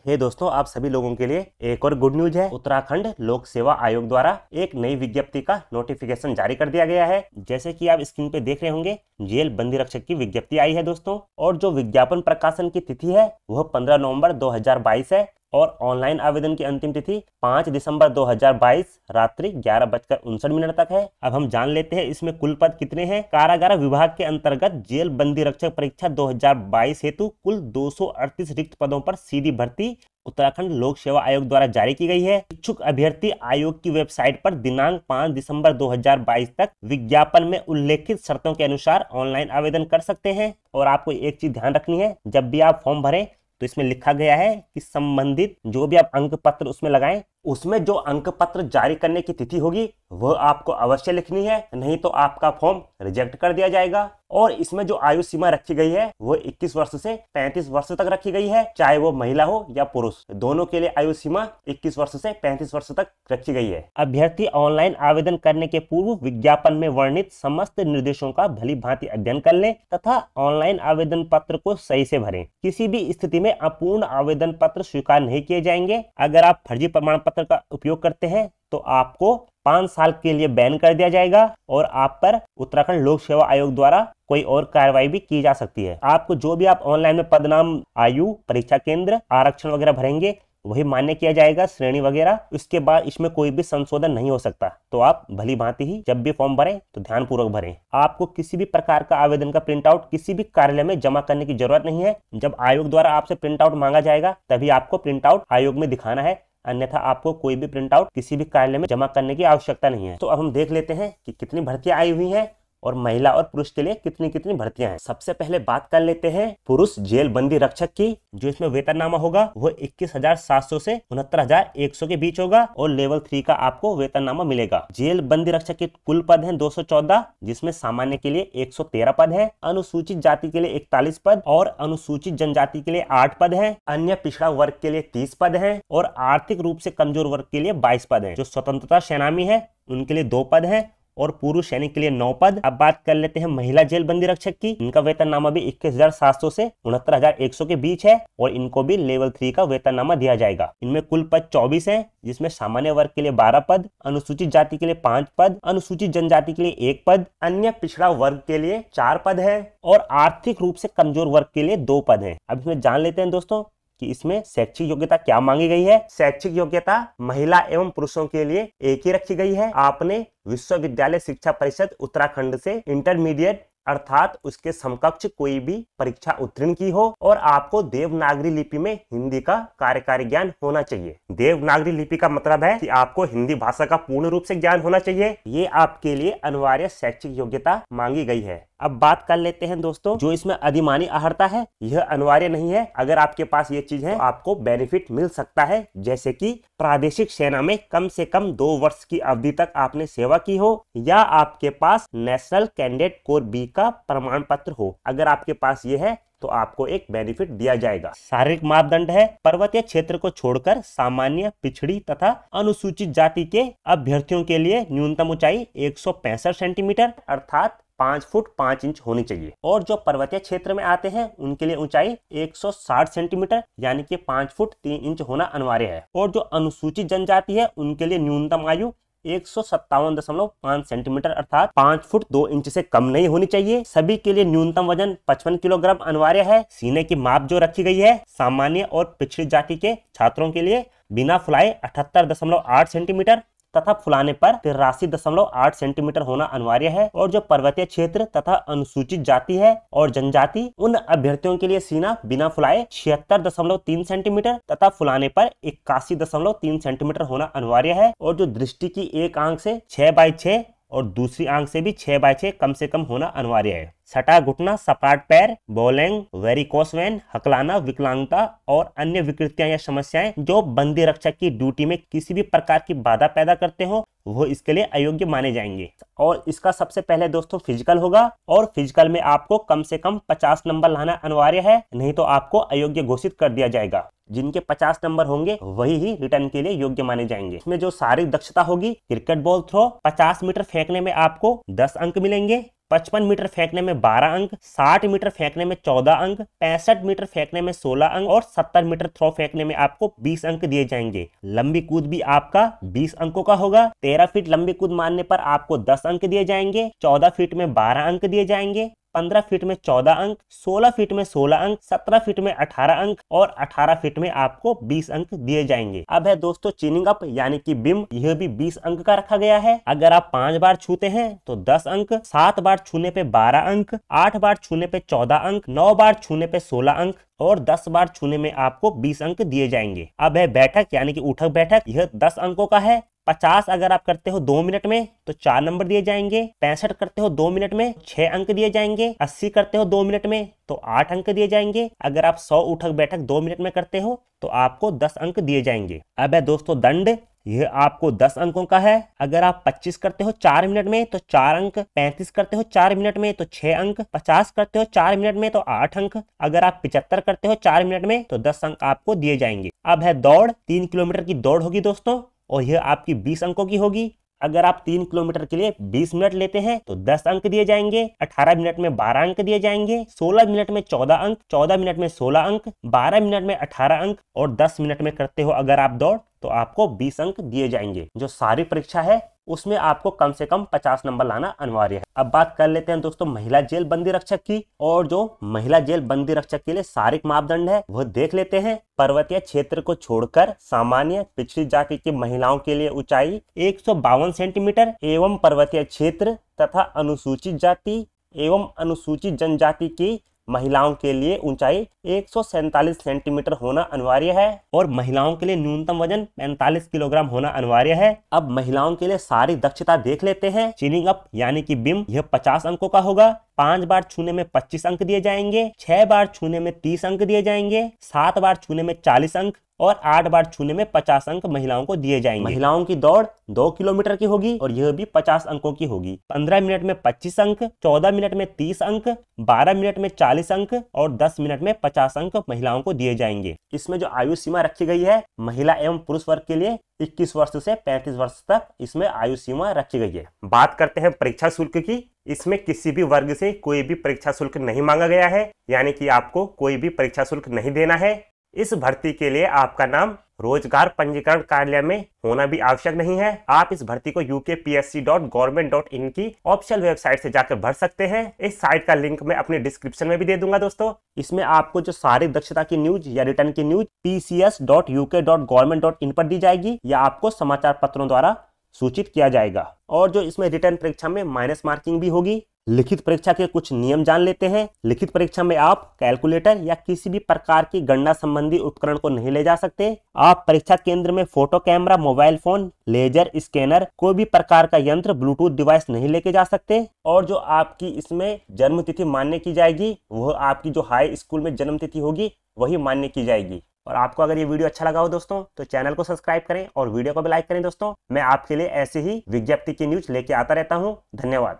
हे दोस्तों, आप सभी लोगों के लिए एक और गुड न्यूज है। उत्तराखंड लोक सेवा आयोग द्वारा एक नई विज्ञप्ति का नोटिफिकेशन जारी कर दिया गया है। जैसे कि आप स्क्रीन पे देख रहे होंगे, जेल बंदी रक्षक की विज्ञप्ति आई है दोस्तों। और जो विज्ञापन प्रकाशन की तिथि है वह 15 नवंबर 2022 है और ऑनलाइन आवेदन की अंतिम तिथि 5 दिसंबर 2022 रात्रि 11:59 तक है। अब हम जान लेते हैं इसमें कुल पद कितने हैं। कारागार विभाग के अंतर्गत जेल बंदी रक्षक परीक्षा 2022 हेतु कुल 238 रिक्त पदों पर सीधी भर्ती उत्तराखंड लोक सेवा आयोग द्वारा जारी की गई है। इच्छुक अभ्यर्थी आयोग की वेबसाइट पर दिनांक 5 दिसंबर 2022 तक विज्ञापन में उल्लेखित शर्तों के अनुसार ऑनलाइन आवेदन कर सकते हैं। और आपको एक चीज ध्यान रखनी है, जब भी आप फॉर्म भरें तो इसमें लिखा गया है कि संबंधित जो भी आप अंक पत्र उसमें लगाएं, उसमें जो अंक पत्र जारी करने की तिथि होगी वह आपको अवश्य लिखनी है, नहीं तो आपका फॉर्म रिजेक्ट कर दिया जाएगा। और इसमें जो आयु सीमा रखी गई है वो 21 वर्ष से 35 वर्ष तक रखी गई है, चाहे वो महिला हो या पुरुष, दोनों के लिए आयु सीमा 21 वर्ष से 35 वर्ष तक रखी गई है। अभ्यर्थी ऑनलाइन आवेदन करने के पूर्व विज्ञापन में वर्णित समस्त निर्देशों का भली भांति अध्ययन कर लें तथा ऑनलाइन आवेदन पत्र को सही से भरें। किसी भी स्थिति में अपूर्ण आवेदन पत्र स्वीकार नहीं किए जाएंगे। अगर आप फर्जी प्रमाण पत्र का उपयोग करते हैं तो आपको 5 साल के लिए बैन कर दिया जाएगा और आप पर उत्तराखंड लोक सेवा आयोग द्वारा कोई और कार्रवाई भी की जा सकती है। आपको जो भी आप ऑनलाइन में पद, नाम, आयु, परीक्षा केंद्र, आरक्षण वगैरह भरेंगे वही मान्य किया जाएगा, श्रेणी वगैरह। उसके बाद इसमें कोई भी संशोधन नहीं हो सकता। तो आप भली भांति ही जब भी फॉर्म भरें तो ध्यान पूर्वक भरें। आपको किसी भी प्रकार का आवेदन का प्रिंट आउट किसी भी कार्यालय में जमा करने की जरूरत नहीं है। जब आयोग द्वारा आपसे प्रिंट आउट मांगा जाएगा तभी आपको प्रिंट आउट आयोग में दिखाना है, अन्यथा आपको कोई भी प्रिंट आउट किसी भी कार्यालय में जमा करने की आवश्यकता नहीं है। तो अब हम देख लेते हैं कि कितनी भर्तियां आई हुई हैं और महिला और पुरुष के लिए कितनी कितनी भर्तियां हैं। सबसे पहले बात कर लेते हैं पुरुष जेल बंदी रक्षक की। जो इसमें वेतननामा होगा वो 21,700 से 69,100 के बीच होगा और लेवल 3 का आपको वेतननामा मिलेगा। जेल बंदी रक्षक के कुल पद हैं 214, जिसमें सामान्य के लिए 113 पद है, अनुसूचित जाति के लिए 41 पद और अनुसूचित जनजाति के लिए 8 पद है, अन्य पिछड़ा वर्ग के लिए 30 पद है और आर्थिक रूप से कमजोर वर्ग के लिए 22 पद है। जो स्वतंत्रता सेनानी है उनके लिए 2 पद है और पुरुष सैनिक के लिए 9 पद। अब बात कर लेते हैं महिला जेल बंदी रक्षक की। इनका वेतननामा भी 21,700 से 69,100 के बीच है और इनको भी लेवल 3 का वेतननामा दिया जाएगा। इनमें कुल पद 24 हैं, जिसमें सामान्य वर्ग के लिए 12 पद, अनुसूचित जाति के लिए 5 पद, अनुसूचित जनजाति के लिए 1 पद, अन्य पिछड़ा वर्ग के लिए 4 पद है और आर्थिक रूप से कमजोर वर्ग के लिए 2 पद है। अब इसमें जान लेते हैं दोस्तों कि इसमें शैक्षिक योग्यता क्या मांगी गई है। शैक्षिक योग्यता महिला एवं पुरुषों के लिए एक ही रखी गई है। आपने विश्वविद्यालय शिक्षा परिषद उत्तराखंड से इंटरमीडिएट अर्थात उसके समकक्ष कोई भी परीक्षा उत्तीर्ण की हो और आपको देवनागरी लिपि में हिंदी का कार्यकारी ज्ञान होना चाहिए। देवनागरी लिपि का मतलब है कि आपको हिंदी भाषा का पूर्ण रूप से ज्ञान होना चाहिए। ये आपके लिए अनिवार्य शैक्षिक योग्यता मांगी गई है। अब बात कर लेते हैं दोस्तों, जो इसमें अधिमानी अहर्ता है यह अनिवार्य नहीं है। अगर आपके पास ये चीज है तो आपको बेनिफिट मिल सकता है, जैसे कि प्रादेशिक सेना में कम से कम 2 वर्ष की अवधि तक आपने सेवा की हो या आपके पास नेशनल कैंडिडेट कोर बी का प्रमाण पत्र हो। अगर आपके पास ये है तो आपको एक बेनिफिट दिया जाएगा। शारीरिक मापदंड है, पर्वतीय क्षेत्र को छोड़कर सामान्य, पिछड़ी तथा अनुसूचित जाति के अभ्यर्थियों के लिए न्यूनतम ऊंचाई 165 सेंटीमीटर अर्थात 5 फुट 5 इंच होनी चाहिए और जो पर्वतीय क्षेत्र में आते हैं उनके लिए ऊंचाई 160 सेंटीमीटर यानी कि 5 फुट 3 इंच होना अनिवार्य है। और जो अनुसूचित जनजाति है उनके लिए न्यूनतम आयु 157.5 सेंटीमीटर अर्थात 5 फुट 2 इंच से कम नहीं होनी चाहिए। सभी के लिए न्यूनतम वजन 55 किलोग्राम अनिवार्य है। सीने की माप जो रखी गई है सामान्य और पिछड़ी जाति के छात्रों के लिए बिना फुलाए 78.8 सेंटीमीटर तथा फुलाने पर 83.8 सेंटीमीटर होना अनिवार्य है। और जो पर्वतीय क्षेत्र तथा अनुसूचित जाति है और जनजाति उन अभ्यर्थियों के लिए सीना बिना फुलाए 76.3 सेंटीमीटर तथा फुलाने पर 81.3 सेंटीमीटर होना अनिवार्य है। और जो दृष्टि की एक आंख से 6/6 और दूसरी आंख से भी 6/6 कम से कम होना अनिवार्य है। सटा घुटना, सपाट पैर, बॉलिंग, वेरिकोस वेन, हकलाना, विकलांगता और अन्य विकृतियां या समस्याएं जो बंदी रक्षक की ड्यूटी में किसी भी प्रकार की बाधा पैदा करते हो वो इसके लिए अयोग्य माने जाएंगे। और इसका सबसे पहले दोस्तों फिजिकल होगा और फिजिकल में आपको कम से कम 50 नंबर लाना अनिवार्य है, नहीं तो आपको अयोग्य घोषित कर दिया जाएगा। जिनके 50 नंबर होंगे वही ही रिटर्न के लिए योग्य माने जाएंगे। इसमें जो शारीरिक दक्षता होगी, क्रिकेट बॉल थ्रो 50 मीटर फेंकने में आपको 10 अंक मिलेंगे, 55 मीटर फेंकने में 12 अंक, 60 मीटर फेंकने में 14 अंक, 65 मीटर फेंकने में 16 अंक और 70 मीटर थ्रो फेंकने में आपको 20 अंक दिए जाएंगे। लंबी कूद भी आपका 20 अंकों का होगा। 13 फीट लंबी कूद मारने पर आपको 10 अंक दिए जाएंगे, 14 फीट में 12 अंक दिए जाएंगे, 15 फीट में 14 अंक, 16 फीट में 16 अंक, 17 फीट में 18 अंक और 18 फीट में आपको 20 अंक दिए जाएंगे। अब है दोस्तों चिनिंग अप यानी कि बिम, यह भी 20 अंक का रखा गया है। अगर आप 5 बार छूते हैं तो 10 अंक, 7 बार छूने पे 12 अंक, 8 बार छूने पे 14 अंक, 9 बार छूने पे 16 अंक और 10 बार छूने में आपको 20 अंक दिए जाएंगे। अब है बैठक यानी कि उठक बैठक, यह 10 अंकों का है। 50 अगर आप करते हो 2 मिनट में तो 4 नंबर दिए जाएंगे, 65 करते हो 2 मिनट में 6 अंक दिए जाएंगे, 80 करते हो 2 मिनट में तो 8 अंक दिए जाएंगे। अगर आप 100 उठक बैठक 2 मिनट में करते हो तो आपको 10 अंक दिए जाएंगे। अब है दोस्तों दंड, यह आपको 10 अंकों का है। अगर आप 25 करते हो 4 मिनट में तो 4 अंक, 35 करते हो 4 मिनट में तो 6 अंक, 50 करते हो 4 मिनट में तो 8 अंक, अगर आप 75 करते हो 4 मिनट में तो 10 अंक आपको दिए जाएंगे। अब है दौड़, 3 किलोमीटर की दौड़ होगी दोस्तों और यह आपकी 20 अंकों की होगी। अगर आप 3 किलोमीटर के लिए 20 मिनट लेते हैं तो 10 अंक दिए जाएंगे, 18 मिनट में 12 अंक दिए जाएंगे, 16 मिनट में 14 अंक, 14 मिनट में 16 अंक, 12 मिनट में 18 अंक और 10 मिनट में करते हो अगर आप दौड़ तो आपको 20 अंक दिए जाएंगे। जो सारी परीक्षा है उसमें आपको कम से कम 50 नंबर लाना अनिवार्य है। अब बात कर लेते हैं दोस्तों महिला जेल बंदी रक्षक की, और जो महिला जेल बंदी रक्षक के लिए शारीरिक मापदंड है वह देख लेते हैं। पर्वतीय क्षेत्र को छोड़कर सामान्य पिछड़ी जाति की महिलाओं के लिए ऊंचाई 152 सेंटीमीटर एवं पर्वतीय क्षेत्र तथा अनुसूचित जाति एवं अनुसूचित जनजाति की महिलाओं के लिए ऊंचाई 147 सेंटीमीटर होना अनिवार्य है और महिलाओं के लिए न्यूनतम वजन 45 किलोग्राम होना अनिवार्य है। अब महिलाओं के लिए सारी दक्षता देख लेते हैं। चिनिंग अप यानी कि बिम, यह 50 अंकों का होगा। 5 बार छूने में 25 अंक दिए जाएंगे, 6 बार छूने में 30 अंक दिए जाएंगे, 7 बार छूने में 40 अंक और 8 बार छूने में 50 अंक महिलाओं को दिए जाएंगे। महिलाओं की दौड़ 2 किलोमीटर की होगी और यह भी 50 अंकों की होगी। 15 मिनट में 25 अंक, 14 मिनट में 30 अंक, 12 मिनट में 40 अंक और 10 मिनट में 50 अंक महिलाओं को दिए जाएंगे। इसमें जो आयु सीमा रखी गई है महिला एवं पुरुष वर्ग के लिए 21 वर्ष से 35 वर्ष तक इसमें आयु सीमा रखी गई है। बात करते हैं परीक्षा शुल्क की। इसमें किसी भी वर्ग से कोई भी परीक्षा शुल्क नहीं मांगा गया है, यानी कि आपको कोई भी परीक्षा शुल्क नहीं देना है। इस भर्ती के लिए आपका नाम रोजगार पंजीकरण कार्यालय में होना भी आवश्यक नहीं है। आप इस भर्ती को ukpsc.government.in की ऑफिशियल वेबसाइट से जाकर भर सकते हैं। इस साइट का लिंक मैं अपने डिस्क्रिप्शन में भी दे दूंगा दोस्तों। इसमें आपको जो सारी दक्षता की न्यूज या रिटर्न की न्यूज pcs.uk.government.in पर दी जाएगी या आपको समाचार पत्रों द्वारा सूचित किया जाएगा। और जो इसमें रिटर्न परीक्षा में माइनस मार्किंग भी होगी। लिखित परीक्षा के कुछ नियम जान लेते हैं। लिखित परीक्षा में आप कैलकुलेटर या किसी भी प्रकार की गणना संबंधी उपकरण को नहीं ले जा सकते। आप परीक्षा केंद्र में photo camera, mobile phone, laser scanner, कोई भी प्रकार का यंत्र, ब्लूटूथ डिवाइस नहीं लेके जा सकते। और जो आपकी इसमें जन्म तिथि मान्य की जाएगी वह आपकी जो हाई स्कूल में जन्म तिथि होगी वही मान्य की जाएगी। और आपको अगर ये वीडियो अच्छा लगा हो दोस्तों तो चैनल को सब्सक्राइब करें और वीडियो को भी लाइक करें दोस्तों। मैं आपके लिए ऐसे ही विज्ञप्ति की न्यूज लेके आता रहता हूँ। धन्यवाद।